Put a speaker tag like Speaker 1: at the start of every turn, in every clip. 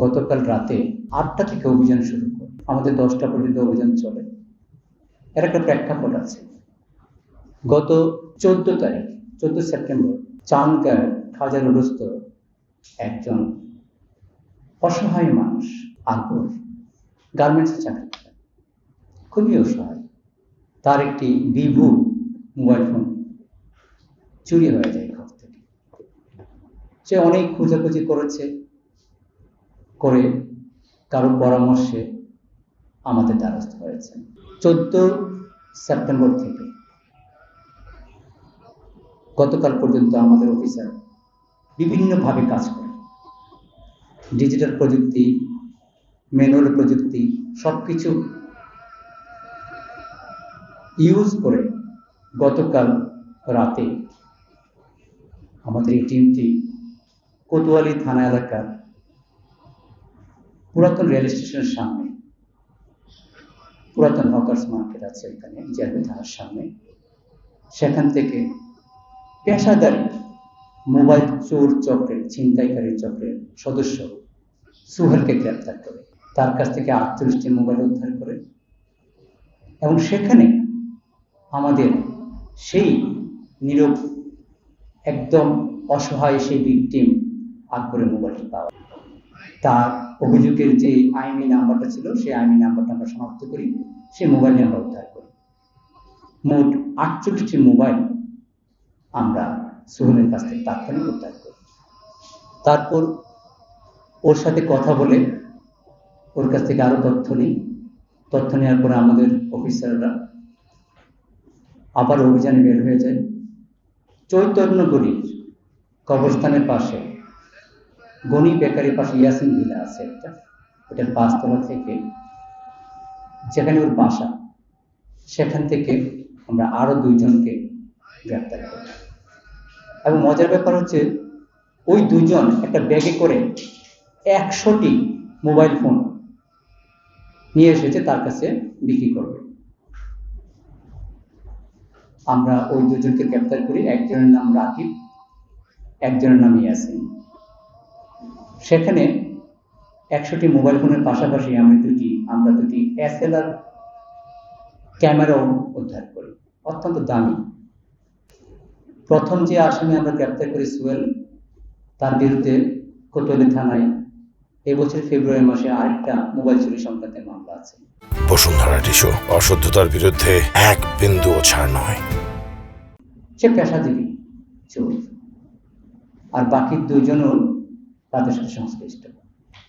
Speaker 1: গতকাল রাতে ৮টা থেকে অভিযান শুরু করে আমাদের 10টা পর্যন্ত অভিযান চলে। এর একটা প্রেক্ষাপট আছে। গত 14 তারিখ 14 সেপ্টেম্বর চাঁদগাঁয়ের খাজা রোডস্থ একজন অসহায় মানুষ আকবর গার্মেন্টসে চাকরি করে, খুবই অসহায়। তার একটি ভিভো মোবাইল ফোন চুরি হয়ে যায় ঘর থেকে। সে অনেক খোঁজাখুঁজি করেছে, করে কারো পরামর্শে আমাদের দ্বারস্থ হয়েছে। 14 সেপ্টেম্বর থেকে গতকাল পর্যন্ত আমাদের অফিসার বিভিন্নভাবে কাজ করে। ডিজিটাল প্রযুক্তি, ম্যানুয়াল প্রযুক্তি সবকিছু ইউজ করে গতকাল রাতে আমাদের এই টিমটি কোতোয়ালি থানা এলাকার পুরাতন রেল স্টেশনের সামনে, পুরাতন হকার্স মার্কেট আছে এখানে জিয়ারপুর থানার সামনে, সেখান থেকে পেশাদারী মোবাইল চোর চক্রের, ছিনতাইকারী চক্রের সদস্য সুহেলকে গ্রেপ্তার করে তার কাছ থেকে 48টি মোবাইল উদ্ধার করে এবং সেখানে আমাদের সেই নীরব একদম অসহায় সেই ভিকটিম আকবরের মোবাইলটি পাওয়া। তার অভিযোগের যে আইনি নাম্বারটা ছিল সেই আইনি নাম্বারটা আমরা শনাক্ত করি, সেই মোবাইল আমরা উদ্ধার করি। মোট 48টি মোবাইল আমরা সোহেলের কাছ থেকে তাৎক্ষণিক উদ্ধার করি। তারপর ওর সাথে কথা বলে ওর কাছ থেকে আরো তথ্য নিই। তথ্য নেওয়ার পরে আমাদের অফিসাররা আবার অভিযানে বের হয়ে যায়। চৈতন্যগড়ির কবরস্থানের পাশে গনি বেকারির পাশে ইয়াসিন ভিলা আছে একটা, ওটার 5 তলা থেকে যেখানে ওর বাসা, সেখান থেকে আমরা আরো 2 জনকে গ্রেপ্তার করি। এবং মজার ব্যাপার হচ্ছে ওই 2 জন একটা ব্যাগে করে 100টি মোবাইল ফোন নিয়ে এসেছে তার কাছে বিক্রি করবে। আমরা ওই 2 জনকে গ্রেপ্তার করি। একজনের নাম রাকিব, একজনের নাম ইয়াসিন। সেখানে 100টি মোবাইল ফোনের পাশাপাশি আমরা দুটি SLR ক্যামেরাও উদ্ধার করি, অত্যন্ত দামি। প্রথম যে আসামি আমরা গ্রেপ্তার করি সোহেল, তার বিরুদ্ধে কোতোয়ালি থানায় এই বছর ফেব্রুয়ারি মাসে আরেকটা মোবাইল চুরি সংক্রান্ত মামলা আছে।
Speaker 2: বসুন্ধরা টিস্যু, অশুদ্ধতার বিরুদ্ধে এক বিন্দুও ছাড় নয়।
Speaker 1: সে পেশাজীবী চোর, আর বাকি 2 জনও তাদের সাথে সংশ্লিষ্ট।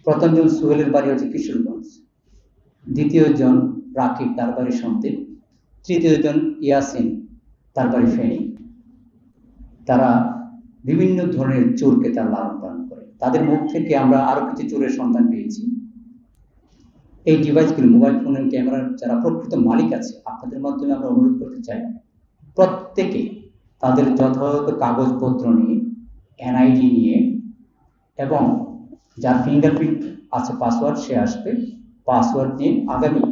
Speaker 1: প্রথম জন সোহেলের বাড়ি হচ্ছে কিশোরগঞ্জ, দ্বিতীয় জন রাকিব তার বাড়ি সন্দ্বীপ, তৃতীয় জন ইয়াসিন তার বাড়ি ফেনী। তারা বিভিন্ন ধরনের চোরকে তার লালন পালন করে। তাদের মুখ থেকে আমরা আরো কিছু চোরের সন্ধান পেয়েছি। এই ডিভাইসগুলো, মোবাইল ফোনের ক্যামেরার যারা প্রকৃত মালিক আছে, আপনাদের মাধ্যমে আমরা অনুরোধ করতে চাই প্রত্যেকে তাদের যথাযথ কাগজপত্র নিয়ে, NID নিয়ে, এবং যার ফিঙ্গারপ্রিন্ট আছে পাসওয়ার্ড সে আসবে, পাসওয়ার্ড নিয়ে আগামী,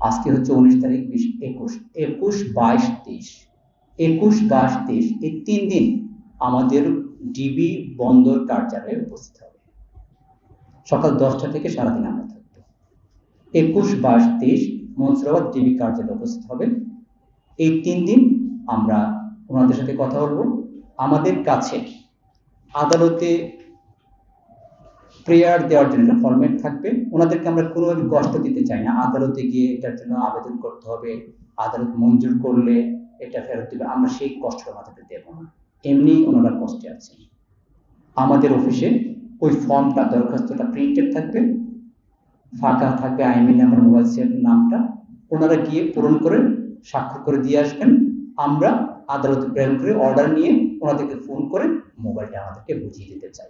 Speaker 1: আজকে হচ্ছে 19 তারিখ, 20, 21, 22, 23, এই 3 দিন আমাদের ডিবি বন্দর কার্যালয়ে উপস্থিত হবে। সকাল 10টা থেকে সারাদিন আমরা থাকবো। 21, 22, 23 মনসুরাবাদ ডিবি কার্যালয়ে উপস্থিত হবে। এই 3 দিন আমরা ওনাদের সাথে কথা বলবো। আমাদের কাছে আদালতে প্রেয়ার দেওয়ার জন্য ফরম্যাট থাকবে। ওনাদেরকে আমরা কোনোভাবে কষ্ট দিতে চাই না। আদালতে গিয়ে এটার জন্য আবেদন করতে হবে, আদালত মঞ্জুর করলে এটা ফেরত দেবে, আমরা সেই কষ্ট আমাদেরকে দেব না। এমনি ওনারা কষ্টে আছেন। আমাদের অফিসে ওই ফর্মটা, দরখাস্তটা প্রিন্টেড থাকবে, ফাঁকা থাকবে আইনি নাম্বার, মোবাইল সেট নামটা। ওনারা গিয়ে পূরণ করে স্বাক্ষর করে দিয়ে আসবেন। আমরা আদালতে প্রেরণ করে অর্ডার নিয়ে ওনাদেরকে ফোন করে মোবাইলটা আমাদেরকে বুঝিয়ে দিতে চাই।